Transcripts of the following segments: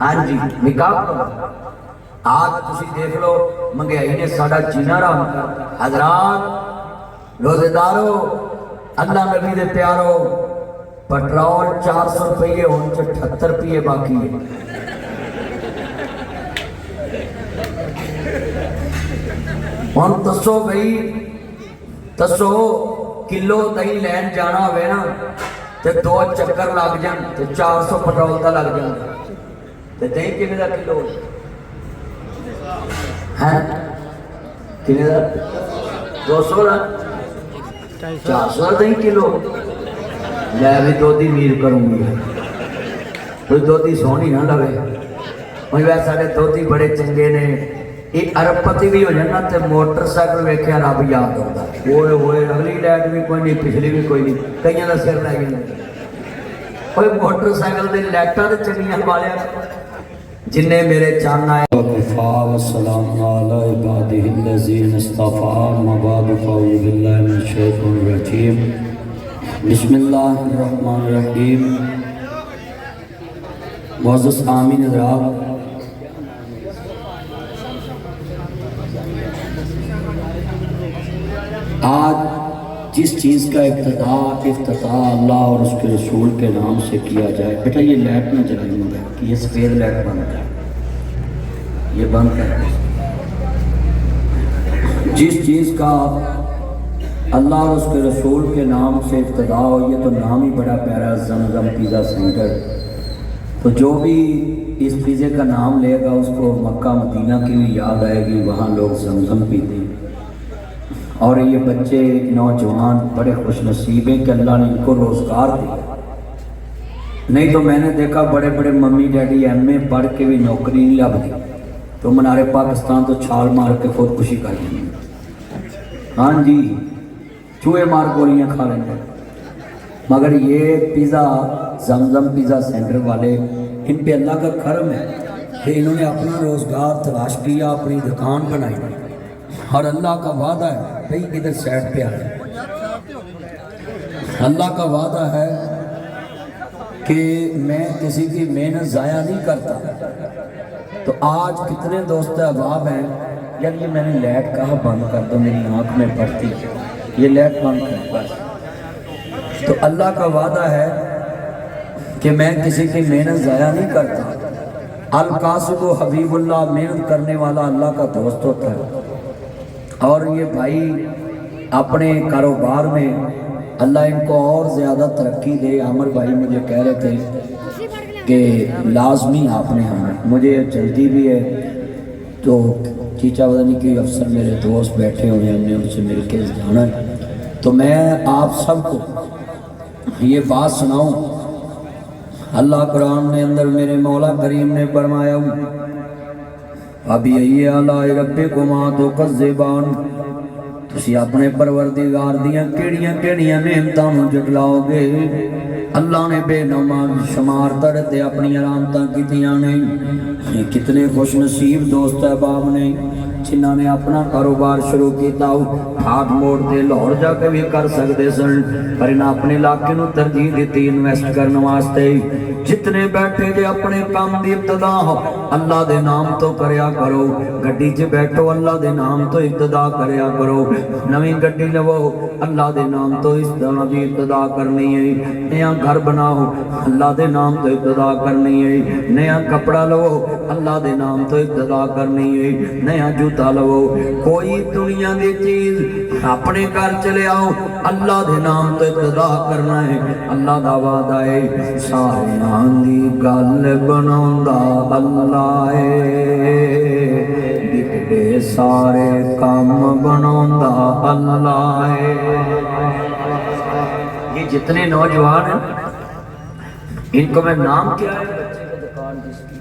ہاں جی نکاح آج تسی دیکھ لو منگیائی نے ساڑا جینا رام کر حضرات روزے دارو اللہ نبی دے پیارو پٹرول 400 روپیے ہون 78 روپیے باقی ہے ہون تسو بھئی تسو کلو دہی لین جانا ہوئے نا تے 2 چکر لگ جان تے 400 پٹرول دا لگ جان تے دہی کنے دا کلو ہے کنے دا 200 دا 400 دا دہی کلو میں بھی دو دی میر کروں گی کوئی دو دی سونی نہ لگے مجھے ویسے سارے دو دی بڑے چنگے نے ایک عرب پتی بھی ہو جانا تے موٹر سائیکل ویکھیا رب یاد ہوتا ہوئے ہوئے اگلی لائٹ بھی کوئی نہیں پچھلی بھی کوئی نہیں کئیاں دا سر لے گئے کوئی موٹر سائیکل دے لیٹاں تے چنگیاں والے جننے میرے چاہنا ہے وقفا والسلام علی عبادہ الذین اصطفى اما بعد فاعوذ باللہ من الشیطان الرجیم بسم اللہ الرحمن الرحیم معزز آمین حضرات آج جس چیز کا افتتاح اللہ اور اس کے رسول کے نام سے کیا جائے بیٹا یہ لائٹ نہ جلائیں مگر کہ یہ سفید لائٹ بند کر یہ بند کر جس چیز کا اللہ اور اس کے رسول کے نام سے افتتاح ہو یہ تو نام ہی بڑا پیارا زمزم پیزا سینٹر تو جو بھی اس پیزے کا نام لے گا اس کو مکہ مدینہ کی بھی یاد آئے گی وہاں لوگ زمزم پیتے ہیں اور یہ بچے نوجوان بڑے خوش نصیب ہیں کہ اللہ نے ان کو روزگار دیا نہیں تو میں نے دیکھا بڑے بڑے ممی ڈیڈی ایم اے پڑھ کے بھی نوکری نہیں لب دی تو منار پاکستان تو چھال مار کے خودکشی کر لیں ہاں جی چوہے مار گولیاں کھا لیں گے مگر یہ پیزا زمزم پیزا سینٹر والے ان پہ اللہ کا کرم ہے کہ انہوں نے اپنا روزگار تلاش کیا اپنی دکان بنائی اور اللہ کا وعدہ ہے بھئی ادھر سیٹ پہ آئے اللہ کا وعدہ ہے کہ میں کسی کی محنت ضائع نہیں کرتا تو آج کتنے دوست احباب ہیں یار یہ میں نے لائٹ کہا بند کر دو میری آنکھ میں پڑتی یہ لائٹ بند کر بس تو اللہ کا وعدہ ہے کہ میں کسی کی محنت ضائع نہیں کرتا القاسب و حبیب اللہ محنت کرنے والا اللہ کا دوست ہوتا ہے اور یہ بھائی اپنے کاروبار میں اللہ ان کو اور زیادہ ترقی دے عامر بھائی مجھے کہہ رہے تھے کہ لازمی آپ نے آنا مجھے جلدی بھی ہے تو چیچا پتہ نہیں کہ افسر میرے دوست بیٹھے ہوئے ہیں ہم نے ان سے مل کے جانا ہے تو میں آپ سب کو یہ بات سناؤں اللہ قرآن نے اندر میرے مولا کریم نے فرمایا ابھی آلائی ربکما تکذبان تسی اپنے پروردگار دیاں کیڑیاں نعمتاں نوں جھٹلاؤ گے اللہ نے بے نماز شمار تڑتے اپنی علامتاں کیتیاں نے کتنے خوش نصیب دوست احباب نے جنہاں نے اپنا کاروبار شروع کیتا ہاتھ موڑ دے لاہور جا کے بھی کر سکتے سن پر انہاں اپنے علاقے نوں ترجیح دیتی انویسٹ کرنے واسطے جتنے بیٹھے جے اپنے کام دی ابتدا ہو اللہ دے نام تو کریا کرو گڈی چ بیٹھو اللہ دے نام تو ابتدا کریا کرو نویں گڈی لو اللہ دے نام تو اس طرح دی ابتدا کرنی ہے نیا گھر بناؤ اللہ دے نام تو ابتدا کرنی ہے نیا کپڑا لو اللہ دے نام تو ابتدا کرنی ہے نیا جوتا لو کوئی دنیا دی چیز اپنے گھر چلے آؤ اللہ دے نام تو ابتدا کرنا ہے اللہ دا وعدہ ہے ساریاں دی گل بناوندا اللہ ہے بگڑے سارے کام بناوندا اللہ ہے یہ جتنے نوجوان ہیں ان کو میں نام کیا ہے بچے کا دکان جس کی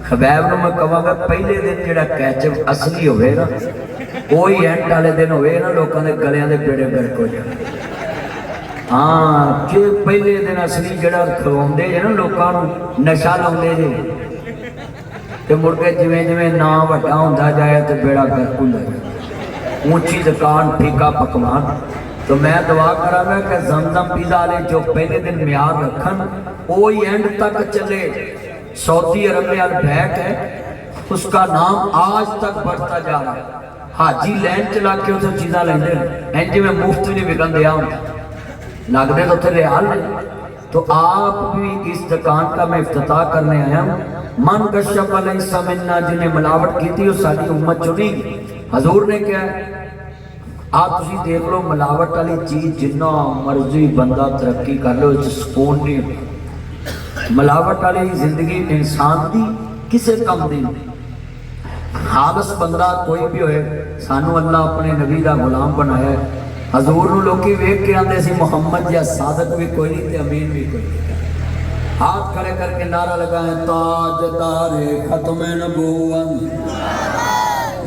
خبیب نو میں کہاں گا پہلے دن جڑا کیچپ اصلی ہوئے نا کوئی اینٹ والے دن ہوئے نا لوکاں دے گلیاں دے بیڑے گرک ہو جائے ہاں کہ پہلے دن اصلی جڑا کھواندے جے نا لوکاں نو نشہ لاوندے جے تے مڑ کے جویں جویں نام وڈا ہوندا جائے تے بیڑا گرک ہوندا جائے اونچی دکان پھیکا پکوان تو میں دعا کرا گا کہ زمزم پیزا والے جو پہلے دن معیار رکھن وہی اینڈ تک چلے. سعودی عرب میں البیک ہے, اس کا نام آج تک بڑھتا جا رہا ہے. حاجی لین چلا کے اسے چیزاں لیندے ہیں جی میں مفت نہیں وکن دیا ہوں لگتے تو اتنے ریال ہے. تو آپ بھی اس دکان کا میں افتتاح کرنے آیا ہوں. من کشف علیہ سمنا جنہیں ملاوٹ کی تھی وہ ساری امت چنی گی. حضور نے کیا ہے آپ تسی دیکھ لو ملاوٹ والی چیز جنہ مرضی بندہ ترقی کر لو اس سکون نہیں ہوتا. ملاوٹ والی زندگی انسان دی کسے کم دی. خالص بندہ کوئی بھی ہوئے, سانو اللہ اپنے نبی دا غلام بنایا ہے. حضور نو لوکی ویکھ کے آندے سی محمد یا صادق بھی کوئی نہیں تے امین بھی کوئی نہیں. ہاتھ کھڑے کر کے نعرہ لگائیں تاجدار ختم نبوت.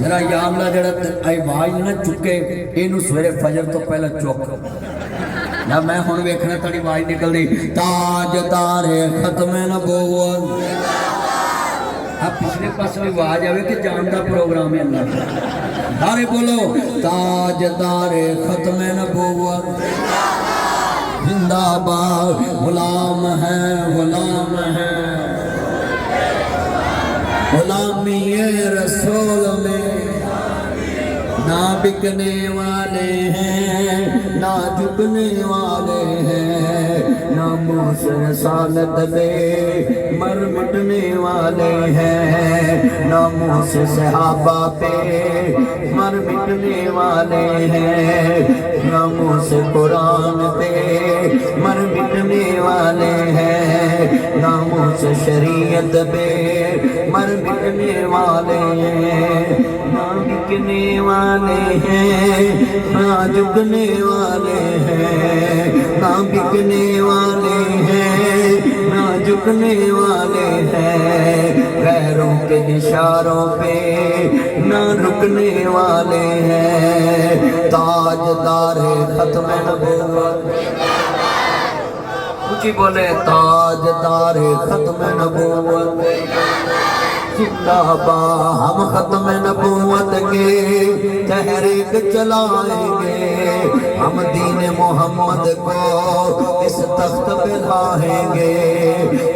ذرا یا اللہ جڑا آواز نہ چکے اینو سویرے فجر تو پہلے چک نہ میں ہن ویکھنا تڑی آواز نکل دی تاجدار ختم نبوت. اب پچھلے پاس بھی آواز آوے کہ جان دا پروگرام ہے اللہ کا. سارے بولو تاجدار ختم نبوت زندہ باد. غلام ہے غلام ہے غلامی رسول میں نہ بکنے والے ہیں نہ جھکنے والے ہیں. نہ منہ سے رسالت پہ مر مٹنے والے ہیں. نہ منہ سے صحابہ پہ مر مٹنے والے ہیں. نہ منہ سے قرآن پہ مر مٹنے والے ہیں. نہ منہ سے شریعت پہ مر مٹنے والے ہیں. نہ بکنے والے ہیں نہ جھکنے والے ہیں. نہ بکنے والے ہیں نہ جھکنے والے ہیں. غیروں کے اشاروں پہ نہ رکنے والے ہیں. تاجدار ختم نبوت اونچی بولے تاجدار ختم نبوت زندہ باد. ہم ختم نبوت کے تحریک چلائیں گے. ہم دین محمد کو اس تخت پہ لائیں گے.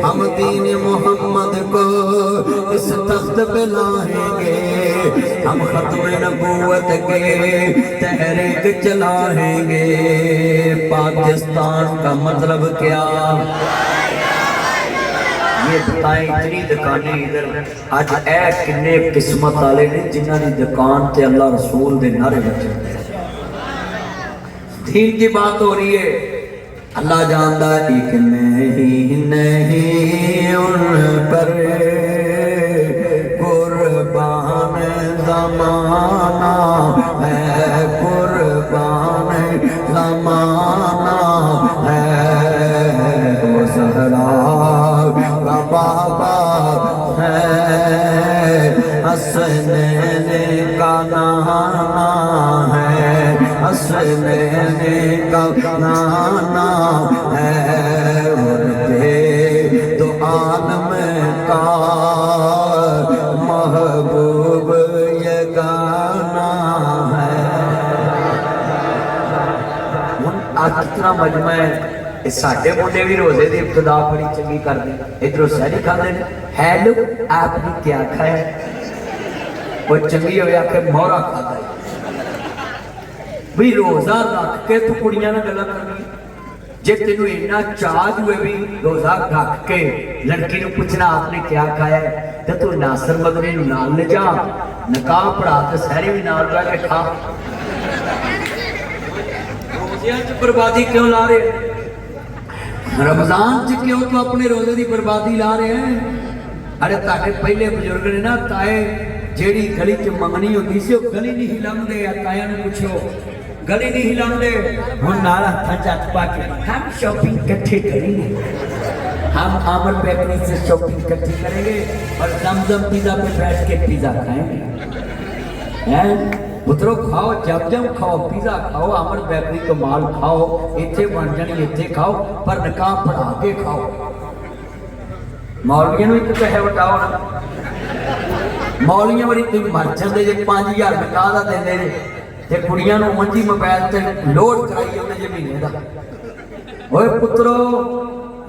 ہم دین محمد کو اس تخت پہ لائیں گے. ہم ختم نبوت کے تحریک چلائیں گے. پاکستان کا مطلب کیا یہ بتائیں. اتنی دکانیں ادھر آج اے کنے قسمت والے نے جنہ دی دکان تے اللہ رسول دے نعرے بچے. دین کی بات ہو رہی ہے. اللہ جانتا ایک نہیں ان پر قربان زمانہ ہے. قربان زمانہ ہے. وہ زہرا کا بابا ہے. حسنین کا نانا ہے. حسنین کا نانا ہے. اردے تو عالم کا محبوب یہ گانا ہے. آج کتنا مجمع ہے. ساڈے منڈے بھی روزے دی ابتدا بڑی چنگی کر دیں. ادھر سہری کھاتے ہیں ہیلو آپ نے کیا کھایا. وہ چنگی ہوئی آ کے مورا کھاتا ہے. بھی روزہ رکھ کے تو کڑیاں نہ گلا کرنی. جے تینوں اتنا چاج ہوئے بھی روزہ رکھ کے لڑکی نے پوچھنا آپ نے کیا کھایا ہے تے تو ناصر مدنی نو نال لے جا نکاح پڑھا تے سہری بھی نال بیٹھ کے کھا. روزیاں چ بربادی کیوں لا رہے ہیں؟ رمضان چ کیوں تو اپنے روزے دی بربادی لا رہے ہیں؟ ارے تاکہ پہلے بزرگ نے نا تائے جیڑی گلی چ منگنی ہوتی سی وہ گلی نہیں ہلاندے. تایا نے پوچھو گلی نہیں ہلاندے. ہن نال ہتھ چت پا کے ہم شاپنگ کٹھے کریں گے. ہم عامر بیکری سے شاپنگ کٹھی کریں گے اور زمزم پیزا پہ بیٹھ کے پیزا کھائیں گے. پترو کھاؤ جب جب کھاؤ پیزا کھاؤ عامر بیکری کو مال کھاؤ ایتھے بن جانی ایتھے کھاؤ پر نکاح پڑھا کے کھاؤ. مولویاں بھی تو کہے بتاؤ نا. مولویاں بڑی تم مر جاندے جے 5000 نکاح دا دیندے نے تے کڑیاں نوں منجی موبائل تے لوڈ کرائی انہیں جے مہینے دا اوے پترو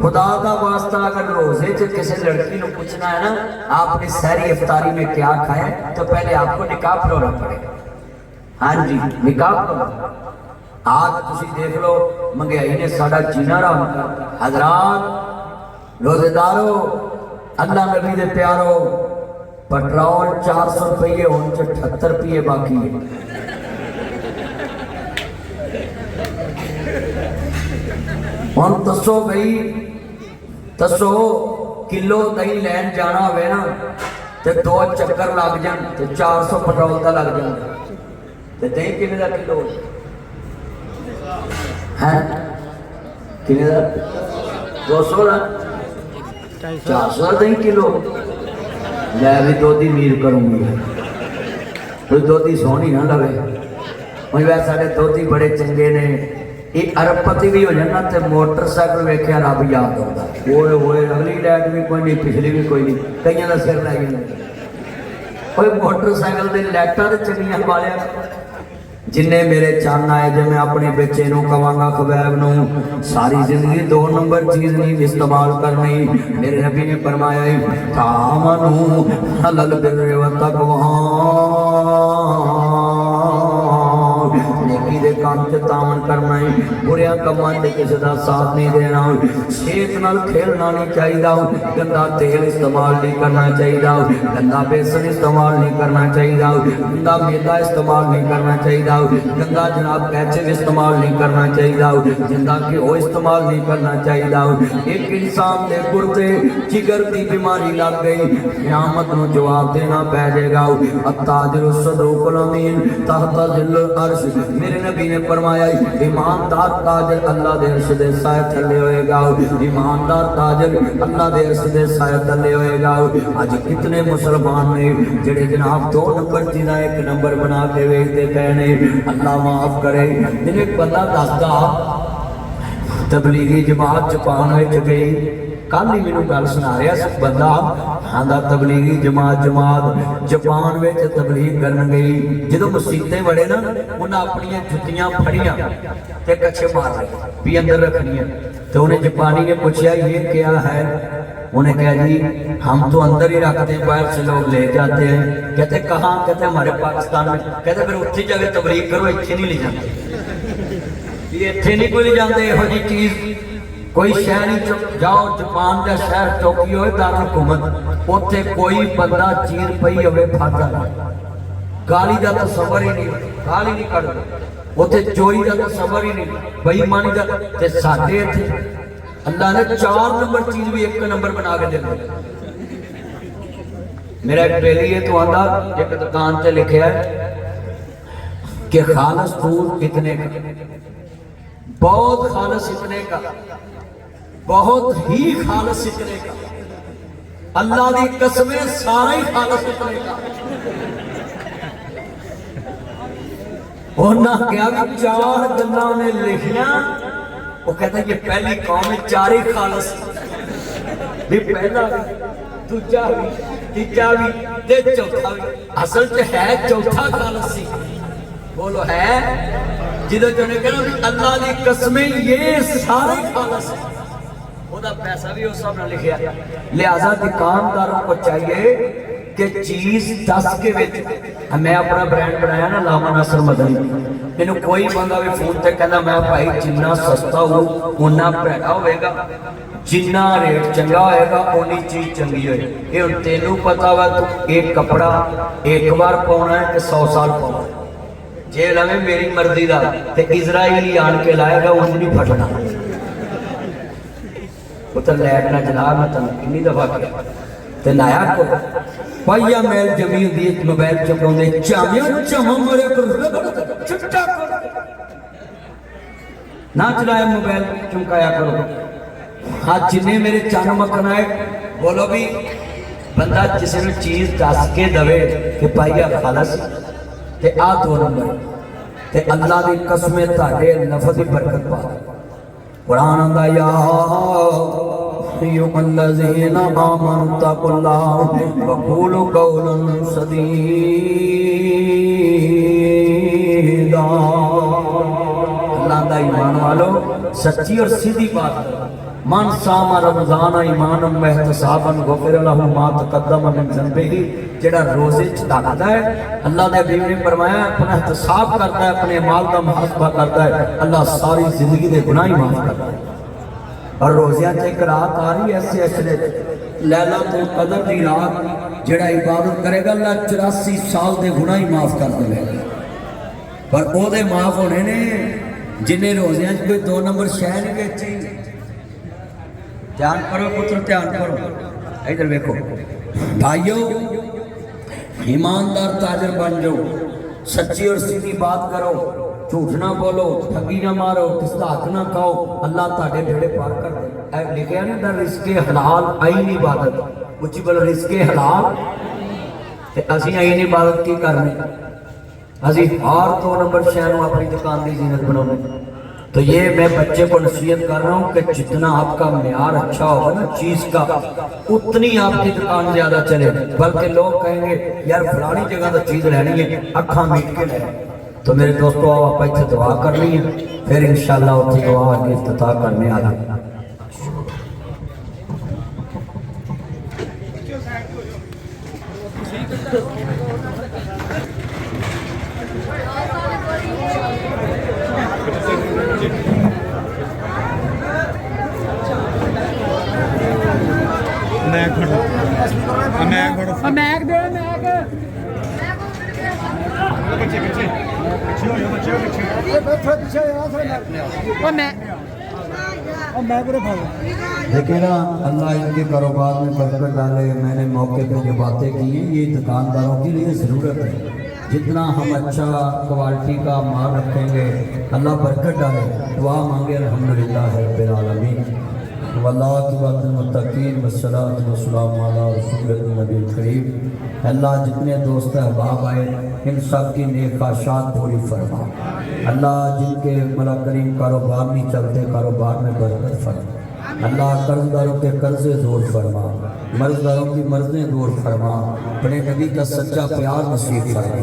خدا کا واسطہ اگر روزے سے کسی لڑکی نوں پوچھنا ہے نا آپ نے سحری افطاری میں کیا کھایا تو پہلے آپ کو نکاح پڑھونا پڑے گا ہاں جی نکاح پڑھونا آج تسی دیکھ لو مہنگائی نے ساڈا جینا حرام کر حضرات روزے دارو اللہ نبی دے پیارو پٹرول 400 روپیے ہون چ 78 روپیے باقی ہے ہن دسو بھائی دسو کلو دہی لین جانا ہوئے نا تے 2 چکر لگ جان تے 400 پٹرول دا لگ جان تے دہی کنے دا کلو ہے کنے دا 200 نا 400 دہی کلو میں بھی دودھی میر کروں گی کوئی دودھی سونی نہ لگے مجھے ویسے سارے دودھی بڑے چنگے نے ایک ارب پتی بھی ہو جانا تے موٹر سائیکل ویکھیا رب یاد ہوتا ہوئے ہوئے اگلی لائٹ بھی کوئی نہیں پچھلی بھی کوئی نہیں کئیاں دا سر لے گئے کوئی موٹر سائیکل دے لائٹاں تے چنگیاں والے جن میرے چان آئے جے میں اپنے بچے نوں کہاں گا خبیب نوں ساری زندگی 2 نمبر چیز نہیں استعمال کرنی میرے نبی نے فرمایا تامنو حلال بر و تقوا نیکی دے کام تے تاون کرنا ہے بریاں کماں تے کسے دا ساتھ نہیں دینا صحت نال کھیلنا نہیں چاہیے گندا تیل استعمال نہیں کرنا چاہیے گندا بیسن استعمال نہیں کرنا چاہیے گندا میدا استعمال نہیں کرنا چاہیے گندا جناب کیچپ استعمال نہیں کرنا چاہیے گندا گھیو استعمال نہیں کرنا چاہیے ایک انسان دے گردے جگر دی بیماری لگ گئی قیامت نو جواب دینا پے جائے گا التاجر الصدوق الامین تحت ظل العرش میرے نبی نے فرمایا ایماندار تاجر اللہ دے عرش دے سائے تھلے ہوئے گا ایماندار تاجر اللہ دے عرش دے سائے تھلے ہوئے گا آج کتنے مسلمان نے جڑے جناب 2 نمبر چیزاں 1 نمبر بنا کے ویچتے کہنے اللہ معاف کرے جنہیں بندہ دستا تبلیغی جماعت جاپان وچ گئی کل ہی مینوں گل سنا رہا سی بندہ آندا تبلیغی جماعت جاپان وچ تبلیغ کرن گئی جدوں مسیتیں وڑے نا انہاں اپنی جُتیاں پھڑیاں تے کچھے مار رہے بھی اندر رکھنیاں تو انہیں جاپانی نے پوچھا یہ کیا ہے انہیں کہا جی ہم تو اندر ہی رکھتے ہیں باہر سے لوگ لے جاتے ہیں کہتے کہاں کہتے ہمارے پاکستان میں کہتے پھر اتنی جگہ تبلیغ کرو اتنے نہیں لے جاتے یہ اتنے نہیں کوئی لے جاتے یہ جی چیز کوئی شہر نہیں جاؤ جاپان کا شہر ٹوکیو ہے دارالحکومت اتنے کوئی بندہ چیر پئی ہوئے پھاٹا گالی کا تصور ہی نہیں گالی نہیں کرتے اتنے چوری کا تصور ہی نہیں بے ایمانی کا تے ساڈے اتنے اللہ نے 4 نمبر چیز بھی 1 نمبر بنا کے دے دی میرا ایک پہلی ہے تو آندہ ایک دکان تے لکھے ہے کہ خالص دودھ اتنے کا بہت خالص اتنے کا بہت ہی خالص اتنے کا اللہ دی قسمیں سارا ہی خالص اتنے کا ہونا کیا بھی 4 گلاں نے لکھیاں وہ کہتا ہے یہ پہلی قوم 4 ہی خالص بھی پہلا بھی دوجا بھی تیجا بھی تے چوتھا بھی اصل چ ہے چوتھا خالص سی بولو ہے جدو جو نے کہنا بھی اللہ دی قسمیں یہ سارے خالص ہیں وہ دا پیسہ بھی اس سب نے لکھیا لہذا دکانداروں کو چاہیے کہ چیز 10 کے وچ میں اپنا برانڈ بنایا نا لاما ناصر مدنی مینوں کوئی بندہ بھی فون تے کہندا میں بھائی جنہ سستا ہو اُنہ پیڑا ہوئے گا جنہ ریٹ چنگا ہوئے گا اونی چیز چنگی ہوئے یہ ان تینوں پتا ہوا تو ایک کپڑا ایک بار پاؤنا ہے کہ 100 سال پاؤنا ہے جے لوے میری مرضی دا تے اسرائیلی آن کے لائے گا انج نہیں پھٹنا اتر لیٹ نہ جناب میں تنہیں کنی دفعہ کیا تے لایا کو پائیا میل جمیل دیت موبائل چپڑوں دے چامیاں چمہ مرے کر چٹا کر نہ چلائے موبائل چمکایا کرو ہاں جنہیں میرے چانو مکنائے بولو بھی بندہ جسے میں چیز 10 کے دوے کہ پائیا خالص تے 2 نمبر تے اللہ دی قسمیں تاڑے لفظی برکت پا قرآن اندہ یا ایوہ الذین آمنوا اتقوا اللہ وقولوا قولا سدیدا اللہ دا ایمان والو سچی اور سیدھی بات من صام رمضان ایمانا واحتسابا غفر له ما تقدم من ذنبه جڑا روزے چ ڈاکدا ہے اللہ دے حبیب نے فرمایا اپنا احتساب کرتا ہے اپنے مال دا محاسبہ کرتا ہے اللہ ساری زندگی دے گناہ معاف کرتا ہے اور روزیاں تے ایک رات آ رہی ایسے ایسے لیلۃ القدر دی رات جڑا عبادت کرے گا اللہ 84 سال دے گناہ معاف کر دے گا پر او دے معاف ہونے نے جنہیں روزیاں چ کوئی 2 نمبر شے نہیں ویچی دھیان کرو پتر دھیان کرو ادھر دیکھو بھائیو ایماندار تاجر بن جاؤ سچی اور سیدھی بات کرو جھوٹ نہ بولو ٹھگی نہ مارو کس کا حق نہ کھاؤ اللہ تاڑے بھیڑے پار کر دے لکھیا نہیں دا رزق حلال عین عبادت اچھی بولو رزق حلال تے اسی عین عبادت کی کرنے اسی ہر 2 نمبر شہر اپنی دکان دی زینت بنانے تو یہ میں بچے کو نصیحت کر رہا ہوں کہ جتنا آپ کا معیار اچھا ہوگا نا چیز کا اتنی آپ کی دکان زیادہ چلے بلکہ لوگ کہیں گے یار فلانی جگہ تو چیز لینی ہے اکھاں میٹ کے لینی تو میرے دوستو آپ ایتھے دعا کرنی ہے پھر انشاءاللہ اتنی دعا کی افتتاح کرنے آ رہا ਮੈਕ ਦੇ ਮੈਕ دیکھیں نا اللہ ان کے کاروبار میں برکت ڈالے میں نے موقع پہ جو باتیں کی ہیں یہ دکانداروں کے لیے ضرورت ہے جتنا ہم اچھا کوالٹی کا مال رکھیں گے اللہ برکت ڈالے دعا مانگے الحمدللہ رب العالمین والعاقبۃ للمتقین والصلاۃ والسلام علی رسول النبی الکریم اللہ جتنے دوست احباب آئے ان سب کی نیک خواہشات پوری فرما اللہ جن کے مولا کریم کاروبار نہیں چلتے کاروبار میں برکت فرما اللہ قرض داروں کے قرضے دور فرما مرض داروں کی مرضیں دور فرما اپنے نبی کا سچا پیار نصیب فرما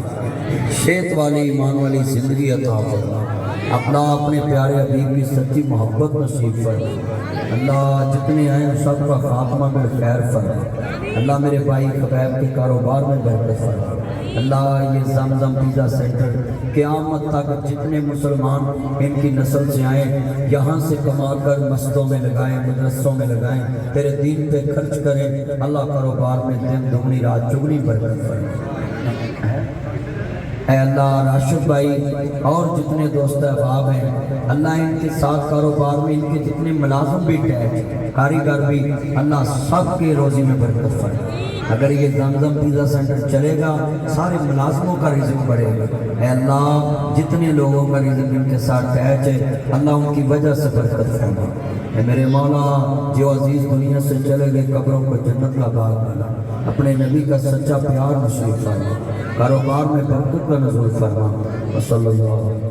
صحت والی ایمان والی زندگی عطا فرما اپنا اپنے پیارے حبیب کی سچی محبت نصیب فرما اللہ جتنے آئے سب کا خاتمہ بالخیر فرما اللہ میرے بھائی خبیب کے کاروبار میں برکت فرما اللہ یہ زمزم پیزا سینٹر قیامت تک جتنے مسلمان ان کی نسل سے آئیں یہاں سے کما کر مسجدوں میں لگائیں مدرسوں میں لگائیں تیرے دین پہ خرچ کریں اللہ کاروبار میں دن دگنی رات چگنی برکت فرما اے اللہ راشد بھائی اور جتنے دوست احباب ہیں اللہ ان کے ساتھ کاروبار میں ان کے جتنے ملازم بھی ٹھہر کاریگر بھی اللہ سب کے روزی میں برکت فرما اگر یہ زمزم پیزا سینٹر چلے گا سارے ملازموں کا رزق بڑھے گا اے اللہ جتنے لوگوں کا رزق ان کے ساتھ اٹیچ ہے اللہ ان کی وجہ سے برکت فرما اے میرے مولا جو عزیز دنیا سے چلے گئے قبروں کو جنت کا باغ بنا اپنے نبی کا سچا پیار نصیب فرما کاروبار میں برکت کا نزول فرما وصلی اللہ